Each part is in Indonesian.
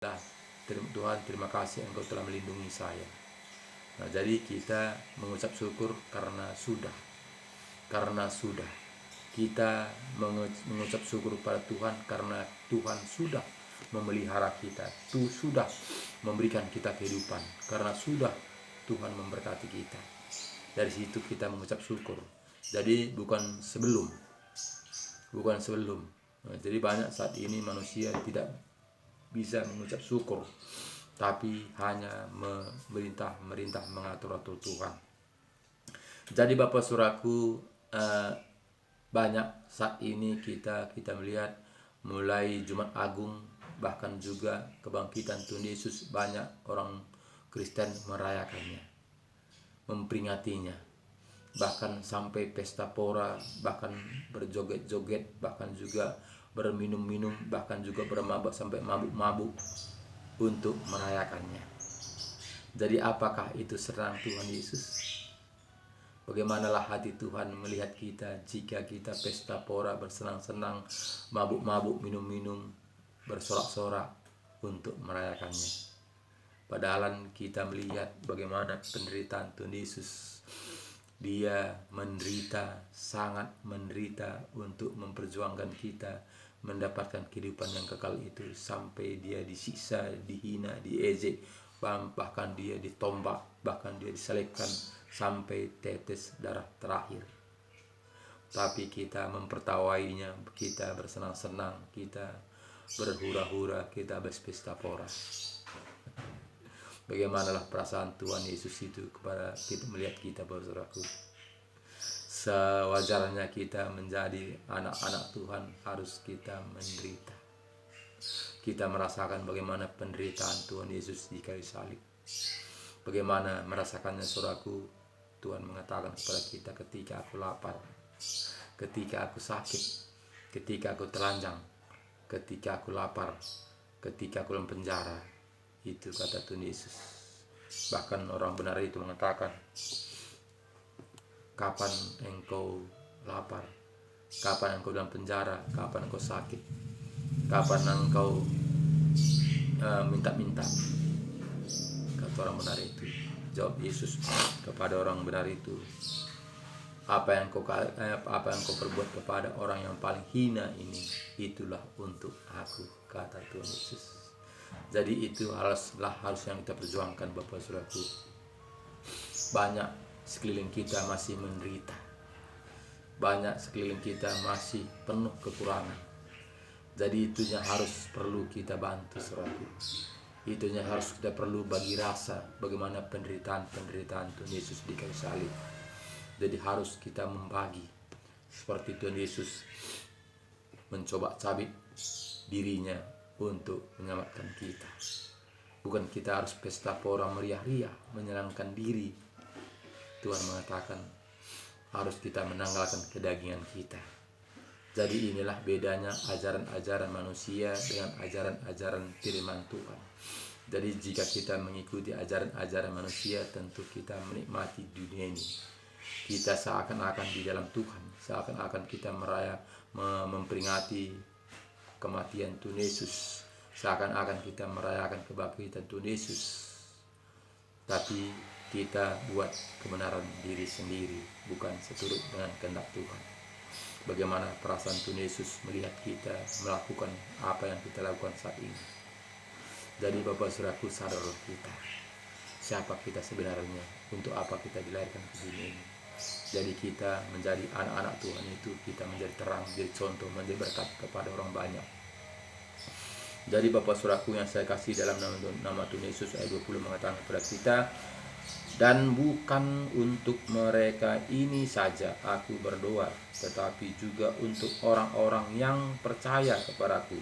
Nah, Tuhan, terima kasih Engkau telah melindungi saya. Nah, jadi kita mengucap syukur karena sudah kita mengucap syukur pada Tuhan karena Tuhan sudah memelihara kita, Tuhan sudah memberikan kita kehidupan, karena sudah Tuhan memberkati kita. Dari situ kita mengucap syukur. Jadi bukan sebelum. Nah, jadi banyak saat ini manusia tidak bisa mengucap syukur, tapi hanya merintah mengatur Tuhan. Jadi Bapak Saudaraku, banyak saat ini kita melihat mulai Jumat Agung, bahkan juga kebangkitan Tuhan Yesus, banyak orang Kristen merayakannya, memperingatinya, bahkan sampai pesta pora, bahkan berjoget-joget, bahkan juga berminum-minum, bahkan juga bermabuk sampai mabuk-mabuk untuk merayakannya. Jadi apakah itu serang Tuhan Yesus? Bagaimanalah hati Tuhan melihat kita jika kita pesta pora, bersenang-senang, mabuk-mabuk, minum-minum, bersorak-sorak untuk merayakannya? Padahal kita melihat bagaimana penderitaan Tuhan Yesus. Dia menderita, sangat menderita untuk memperjuangkan kita mendapatkan kehidupan yang kekal itu, sampai dia disiksa, dihina, diejek, bahkan dia ditombak, bahkan dia disalibkan sampai tetes darah terakhir. Tapi kita mempertawainya, kita bersenang-senang, kita berhura-hura, kita berpesta pora. Bagaimanalah perasaan Tuhan Yesus itu kepada kita melihat kita, saudaraku. Sewajarnya kita menjadi anak-anak Tuhan harus kita menderita. Kita merasakan bagaimana penderitaan Tuhan Yesus di kayu salib. Bagaimana merasakannya, saudaraku. Tuhan mengatakan kepada kita, ketika aku lapar, ketika aku sakit, ketika aku telanjang, ketika aku lapar, ketika aku dalam penjara. Itu kata Tuhan Yesus. Bahkan orang benar itu mengatakan, kapan engkau lapar? Kapan engkau dalam penjara? Kapan engkau sakit? Kapan engkau minta-minta? Kata orang benar itu. Jawab Yesus kepada orang benar itu, apa yang kau perbuat kepada orang yang paling hina ini, itulah untuk aku, kata Tuhan Yesus. Jadi itu harus yang kita perjuangkan, Bapak Saudaraku. Banyak sekeliling kita masih menderita, banyak sekeliling kita masih penuh kekurangan. Jadi itunya harus perlu kita bantu, saudaraku. Itunya harus kita perlu bagi rasa bagaimana penderitaan Tuhan Yesus di kayu salib. Jadi harus kita membagi seperti Tuhan Yesus mencoba cabik dirinya untuk menyelamatkan kita. Bukan kita harus pesta pora meriah-riah menyenangkan diri. Tuhan mengatakan harus kita menanggalkan kedagingan kita. Jadi inilah bedanya ajaran-ajaran manusia dengan ajaran-ajaran firman Tuhan. Jadi jika kita mengikuti ajaran-ajaran manusia, tentu kita menikmati dunia ini. Kita seakan-akan di dalam Tuhan, seakan-akan kita memperingati kematian Tuhan Yesus, seakan-akan kita merayakan kebangkitan Tuhan Yesus. Tapi kita buat kebenaran diri sendiri, bukan seturut dengan kehendak Tuhan. Bagaimana perasaan Tuhan Yesus melihat kita melakukan apa yang kita lakukan saat ini. Jadi Bapak Saudaraku, sadarlah kita, siapa kita sebenarnya, untuk apa kita dilahirkan ke dunia ini. Jadi kita menjadi anak-anak Tuhan itu, kita menjadi terang, menjadi contoh, menjadi berkat kepada orang banyak. Jadi Bapak Saudaraku yang saya kasih, dalam nama Tuhan Yesus, ayat 20 mengatakan kepada kita, dan bukan untuk mereka ini saja aku berdoa, tetapi juga untuk orang-orang yang percaya kepadaku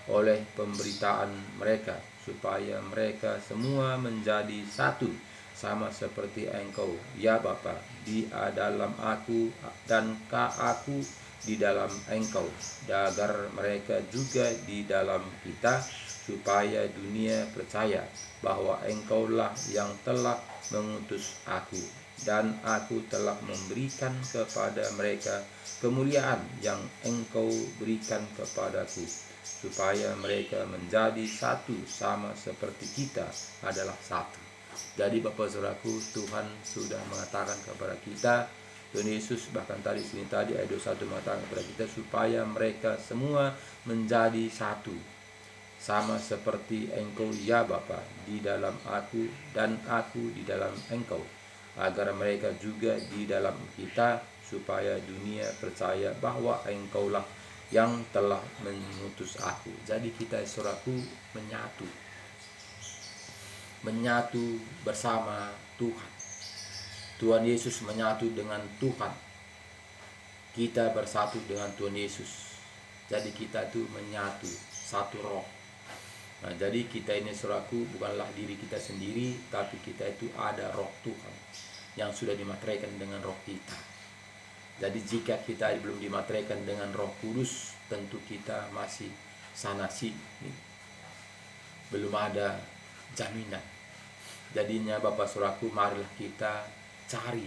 oleh pemberitaan mereka, supaya mereka semua menjadi satu, sama seperti Engkau, ya Bapa, di dalam aku dan aku di dalam Engkau, agar mereka juga di dalam kita, supaya dunia percaya bahwa Engkaulah yang telah mengutus aku. dan aku telah memberikan kepada mereka kemuliaan yang engkau berikan kepadaku, supaya mereka menjadi satu sama seperti kita adalah satu. Jadi Bapak Saudaraku, Tuhan sudah mengatakan kepada kita, Tuhan Yesus bahkan tadi ayat 21 mengatakan kepada kita supaya mereka semua menjadi satu, sama seperti engkau ya Bapa di dalam aku dan aku di dalam engkau, agar mereka juga di dalam kita, supaya dunia percaya bahwa engkaulah yang telah mengutus aku. Jadi kita saudaraku menyatu bersama Tuhan. Tuhan Yesus menyatu dengan Tuhan. Kita bersatu dengan Tuhan Yesus. Jadi kita itu menyatu, satu roh. Nah, jadi kita ini saudaraku bukanlah diri kita sendiri, tapi kita itu ada roh Tuhan yang sudah dimateraikan dengan roh kita. Jadi jika kita belum dimateraikan dengan Roh Kudus, tentu kita masih sana sini, belum ada jaminan. Jadinya Bapak Saudaraku, marilah kita cari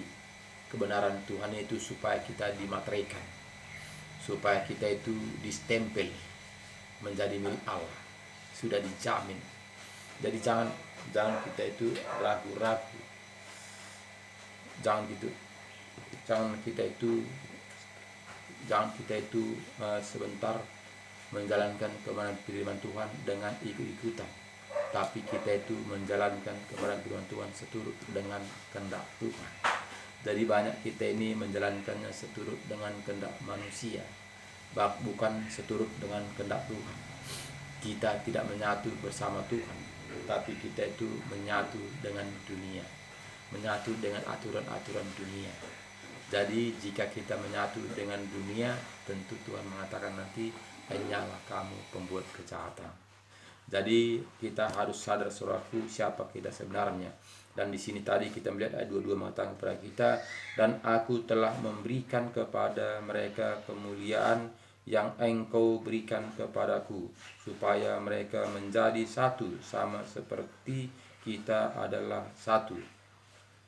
kebenaran Tuhan itu supaya kita dimateraikan, supaya kita itu distempel menjadi milik Allah, sudah dijamin. Jadi jangan kita itu ragu-ragu, jangan kita itu sebentar menjalankan kebenaran firman Tuhan dengan ikut-ikutan, tapi kita itu menjalankan kebenaran firman Tuhan seturut dengan kehendak Tuhan. Jadi banyak kita ini menjalankannya seturut dengan kehendak manusia, bukan seturut dengan kehendak Tuhan. Kita tidak menyatu bersama Tuhan, tapi kita itu menyatu dengan dunia, menyatu dengan aturan-aturan dunia. Jadi jika kita menyatu dengan dunia, tentu Tuhan mengatakan nanti, hanyalah kamu pembuat kejahatan. Jadi kita harus sadar saudaraku siapa kita sebenarnya. Dan di sini tadi kita melihat ayat 22 mengatakan kepada kita, dan aku telah memberikan kepada mereka kemuliaan yang engkau berikan kepadaku, supaya mereka menjadi satu sama seperti kita adalah satu.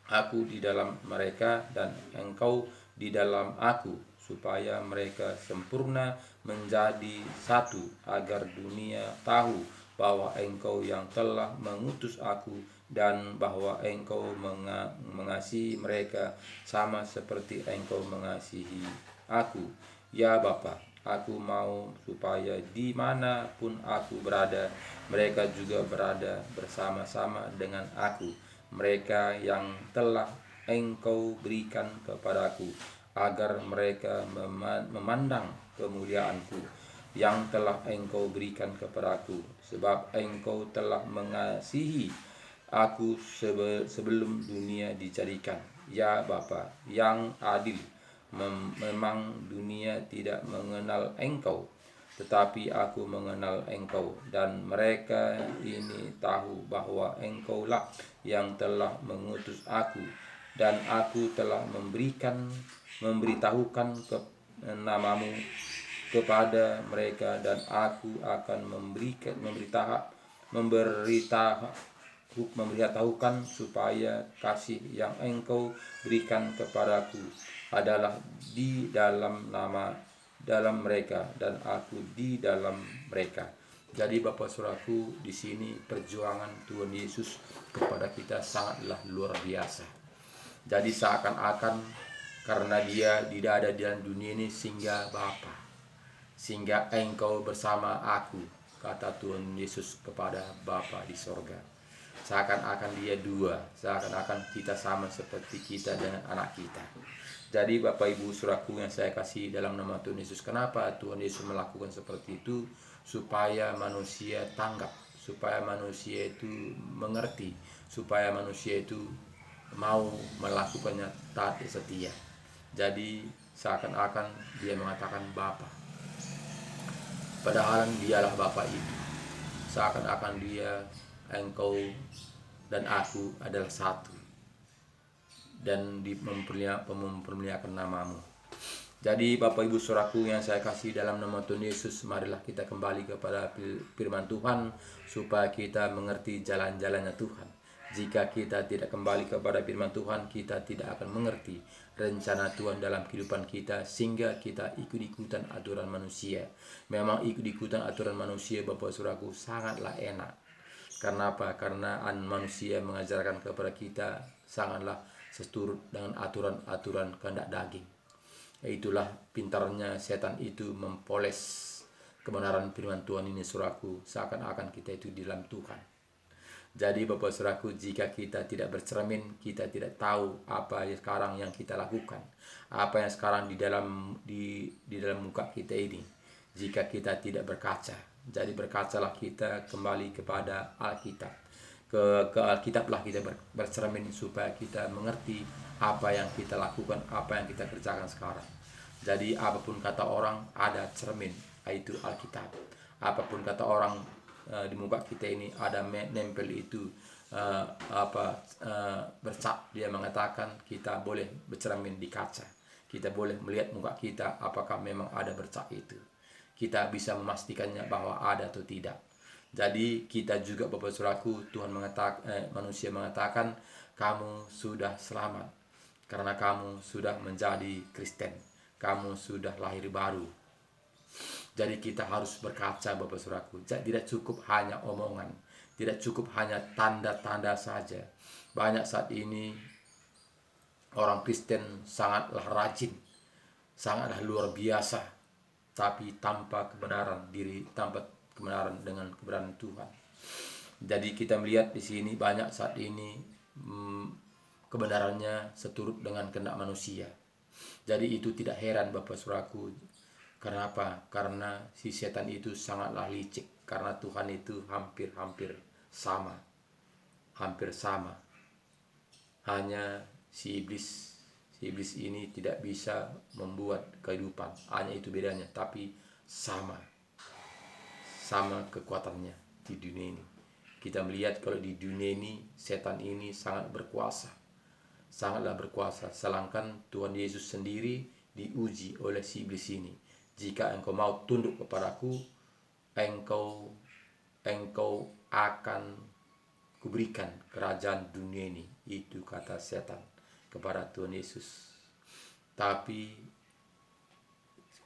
Aku di dalam mereka dan engkau di dalam aku, supaya mereka sempurna menjadi satu, agar dunia tahu bahwa engkau yang telah mengutus aku, dan bahwa engkau mengasihi mereka sama seperti engkau mengasihi aku. Ya Bapa, aku mau supaya dimanapun aku berada, mereka juga berada bersama-sama dengan aku, mereka yang telah engkau berikan kepadaku, agar mereka memandang kemuliaanku yang telah engkau berikan kepadaku, sebab engkau telah mengasihi aku sebelum dunia dijadikan. Ya Bapa yang adil, memang dunia tidak mengenal engkau, tetapi aku mengenal engkau, dan mereka ini tahu bahwa engkaulah yang telah mengutus aku, dan aku telah memberitahukan namamu kepada mereka, dan aku akan memberitahukan supaya kasih yang engkau berikan kepadaku adalah di dalam mereka, dan aku di dalam mereka. Jadi Bapak Saudaraku, di sini perjuangan Tuhan Yesus kepada kita sangatlah luar biasa. Jadi seakan-akan karena dia tidak ada di dalam dunia ini, sehingga engkau bersama aku, kata Tuhan Yesus kepada Bapa di sorga. Seakan-akan dia dua, seakan-akan kita sama seperti kita dengan anak kita. Jadi Bapak Ibu Saudaraku yang saya kasih dalam nama Tuhan Yesus, kenapa Tuhan Yesus melakukan seperti itu? Supaya manusia tanggap, supaya manusia itu mengerti, supaya manusia itu mau melakukannya taat setia. Jadi seakan-akan dia mengatakan Bapa, padahal dialah Bapa itu. Seakan-akan dia, engkau dan aku adalah satu, dan memperlihatkan namamu. Jadi Bapak Ibu Saudaraku yang saya kasih dalam nama Tuhan Yesus, marilah kita kembali kepada firman Tuhan supaya kita mengerti jalan-jalannya Tuhan. Jika kita tidak kembali kepada firman Tuhan, kita tidak akan mengerti rencana Tuhan dalam kehidupan kita, sehingga kita ikut-ikutan aturan manusia. Memang ikut-ikutan aturan manusia, Bapak Saudaraku, sangatlah enak. Karena apa? Karena manusia mengajarkan kepada kita sangatlah seturut dengan aturan-aturan kehendak daging. Itulah pintarnya setan itu mempoles kebenaran firman Tuhan ini, saudaraku, seakan-akan kita itu di dalam Tuhan. Jadi Bapak Saudaraku, jika kita tidak bercermin, kita tidak tahu apa yang sekarang yang kita lakukan, apa yang sekarang di dalam muka kita ini. Jika kita tidak berkaca, jadi berkacalah kita kembali kepada Alkitab. Ke Alkitablah kita bercermin supaya kita mengerti apa yang kita lakukan, apa yang kita kerjakan sekarang. Jadi apapun kata orang, ada cermin, yaitu Alkitab. Apapun kata orang di muka kita ini ada nempel itu bercak. Dia mengatakan kita boleh bercermin di kaca, kita boleh melihat muka kita apakah memang ada bercak itu. Kita bisa memastikannya bahwa ada atau tidak. Jadi kita juga, Bapak Saudaraku, manusia mengatakan kamu sudah selamat karena kamu sudah menjadi Kristen, kamu sudah lahir baru. Jadi kita harus berkaca, Bapak Saudaraku. Tidak cukup hanya omongan, tidak cukup hanya tanda-tanda saja. Banyak saat ini orang Kristen sangatlah rajin, sangatlah luar biasa, tapi tanpa kebenaran diri, tanpa kebenaran dengan kebenaran Tuhan. Jadi kita melihat di sini banyak saat ini kebenarannya seturut dengan kehendak manusia. Jadi itu tidak heran, Bapak Saudaraku. Kenapa? Karena si setan itu sangatlah licik. Karena Tuhan itu hampir sama. Hampir sama. Hanya si iblis ini tidak bisa membuat kehidupan. Hanya itu bedanya. Tapi sama kekuatannya di dunia ini. Kita melihat kalau di dunia ini setan ini sangat berkuasa. Sangatlah berkuasa. Sedangkan Tuhan Yesus sendiri diuji oleh si iblis ini. Jika engkau mau tunduk kepadaku, engkau akan kuberikan kerajaan dunia ini. Itu kata setan kepada Tuhan Yesus. Tapi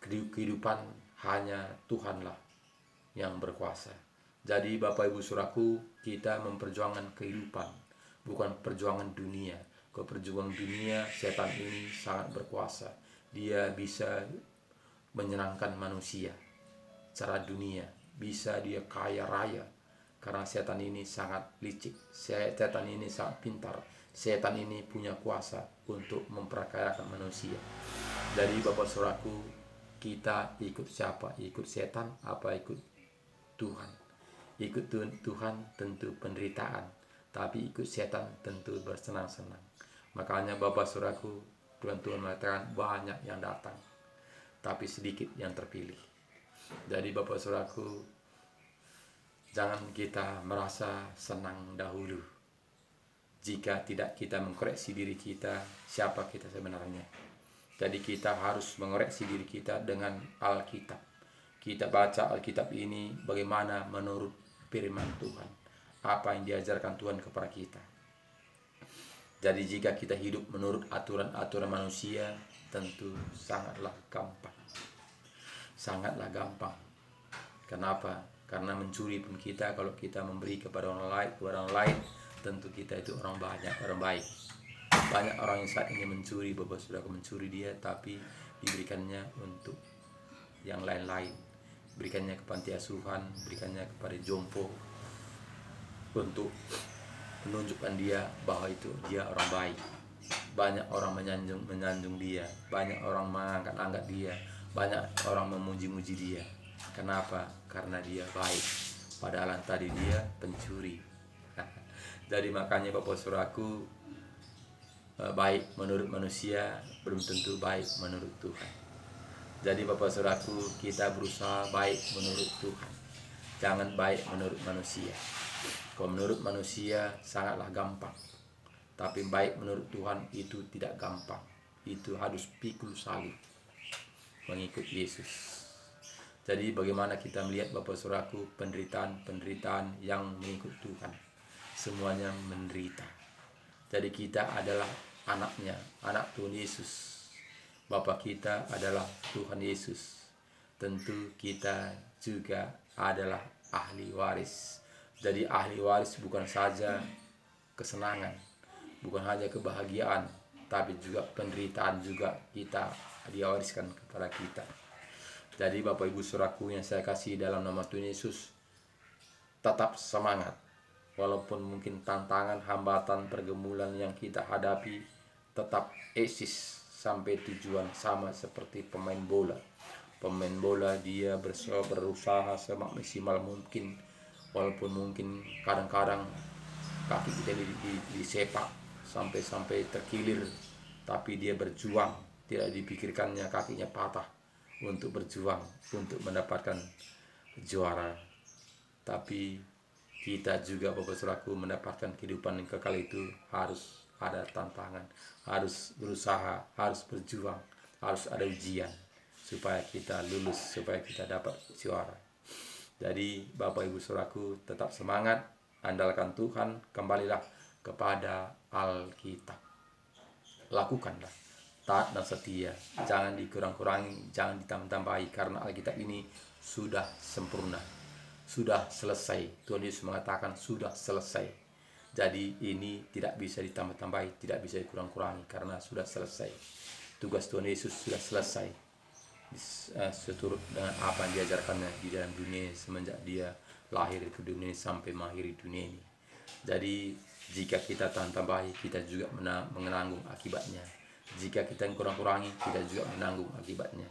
kehidupan hanya Tuhanlah yang berkuasa. Jadi Bapak Ibu Saudaraku, kita memperjuangkan kehidupan, bukan perjuangan dunia. Kalau perjuangan dunia, setan ini sangat berkuasa. Dia bisa menyenangkan manusia secara dunia, bisa dia kaya raya, karena setan ini sangat licik, setan ini sangat pintar, setan ini punya kuasa untuk memperkayakan manusia. Jadi Bapak Saudaraku, kita ikut siapa? Ikut setan apa ikut Tuhan? Ikut Tuhan tentu penderitaan, tapi ikut setan tentu bersenang-senang. Makanya Bapak Saudaraku, Tuhan mengatakan banyak yang datang, tapi sedikit yang terpilih. Jadi Bapak Saudaraku, jangan kita merasa senang dahulu jika tidak kita mengkoreksi diri kita siapa kita sebenarnya. Jadi kita harus mengoreksi diri kita dengan Alkitab. Kita baca Alkitab ini bagaimana menurut firman Tuhan, apa yang diajarkan Tuhan kepada kita. Jadi jika kita hidup menurut aturan-aturan manusia, tentu sangatlah gampang. Sangatlah gampang. Kenapa? Karena mencuri pun kita, kalau kita memberi kepada orang lain, tentu kita itu orang baik. Banyak orang yang saat ini mencuri, Bapak sudah mencuri dia, tapi diberikannya untuk yang lain-lain. Berikannya ke panti asuhan, berikannya kepada jompo, untuk menunjukkan dia bahwa itu dia orang baik. Banyak orang menyanjung dia, banyak orang mengangkat dia, banyak orang memuji-muji dia. Kenapa? Karena dia baik, padahal tadi dia pencuri. Jadi makanya Bapak Saudaraku, baik menurut manusia belum tentu baik menurut Tuhan. Jadi Bapak Saudaraku, kita berusaha baik menurut Tuhan, jangan baik menurut manusia. Kalau menurut manusia sangatlah gampang, tapi baik menurut Tuhan itu tidak gampang. Itu harus pikul salib, mengikut Yesus. Jadi bagaimana kita melihat Bapak Saudaraku penderitaan yang mengikut Tuhan. semuanya menderita. Jadi kita adalah anaknya, anak Tuhan Yesus. Bapa kita adalah Tuhan Yesus. Tentu kita juga adalah ahli waris. Jadi ahli waris bukan saja kesenangan, bukan hanya kebahagiaan, tapi juga penderitaan juga kita diwariskan kepada kita. Jadi Bapak Ibu Saudaraku yang saya kasih dalam nama Tuhan Yesus, tetap semangat. Walaupun mungkin tantangan, hambatan, pergumulan yang kita hadapi tetap eksis sampai tujuan, sama seperti pemain bola. Pemain bola dia berusaha semaksimal mungkin, walaupun mungkin kadang-kadang kaki kita disepak sampai terkilir, tapi dia berjuang, tidak dipikirkannya kakinya patah untuk berjuang untuk mendapatkan juara. Tapi kita juga Bapak Saudaraku mendapatkan kehidupan yang kekal itu harus ada tantangan, harus berusaha, harus berjuang, harus ada ujian supaya kita lulus, supaya kita dapat juara. Jadi Bapak Ibu Saudaraku tetap semangat, andalkan Tuhan, kembalilah kepada Alkitab. Lakukanlah taat dan setia, jangan dikurang-kurangi, jangan ditambah-tambahi, karena Alkitab ini sudah sempurna, sudah selesai. Tuhan Yesus mengatakan sudah selesai. Jadi ini tidak bisa ditambah-tambahi, tidak bisa dikurang-kurangi, karena sudah selesai. Tugas Tuhan Yesus sudah selesai, seturut dengan apa yang diajarkannya di dalam dunia semenjak dia lahir ke dunia sampai mengakhiri dunia ini. Jadi jika kita tambahi, kita juga menanggung akibatnya. Jika kita kurang-kurangi, kita juga menanggung akibatnya.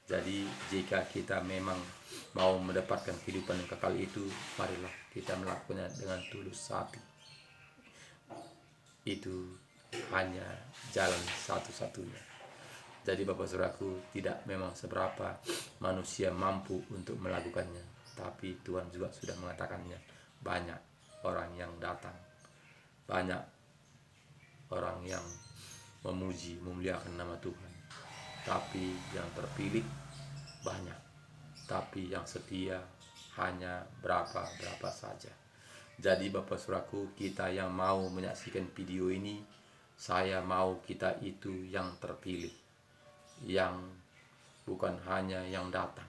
Jadi jika kita memang mau mendapatkan kehidupan yang kekal itu, marilah kita melakukannya dengan tulus hati. Itu hanya jalan satu-satunya. Jadi Bapak Saudaraku, tidak memang seberapa manusia mampu untuk melakukannya, tapi Tuhan juga sudah mengatakannya. Banyak orang yang datang, banyak orang yang memuji, memuliakan nama Tuhan, tapi yang terpilih banyak, tapi yang setia hanya berapa saja. Jadi Bapak Saudaraku, kita yang mau menyaksikan video ini, saya mau kita itu yang terpilih, yang bukan hanya yang datang,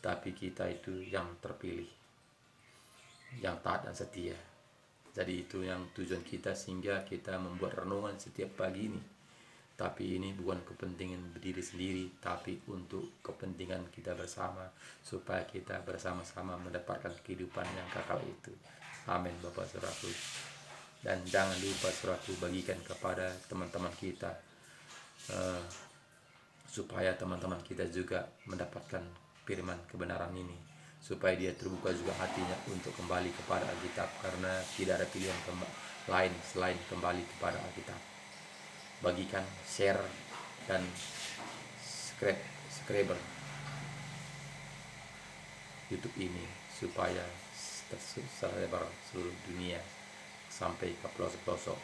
tapi kita itu yang terpilih, yang taat dan setia. Jadi itu yang tujuan kita, sehingga kita membuat renungan setiap pagi ini. Tapi ini bukan kepentingan berdiri sendiri, tapi untuk kepentingan kita bersama, supaya kita bersama-sama mendapatkan kehidupan yang kekal itu. Amin Bapak Saudaraku. Dan jangan lupa Saudaraku, bagikan kepada teman-teman kita, supaya teman-teman kita juga mendapatkan firman kebenaran ini, supaya dia terbuka juga hatinya untuk kembali kepada Alkitab, karena tidak ada pilihan lain selain kembali kepada Alkitab. Bagikan, share, dan subscribe YouTube ini supaya tersebar seluruh dunia sampai ke pelosok-pelosok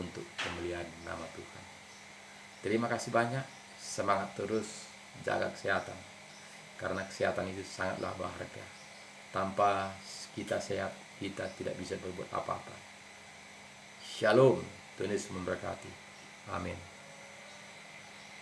untuk kemuliaan nama Tuhan. Terima kasih banyak, semangat terus, jaga kesehatan, karena kesehatan itu sangatlah berharga. Tanpa kita sehat, kita tidak bisa berbuat apa-apa. Shalom, Tuhan Yesus memberkati. Amin.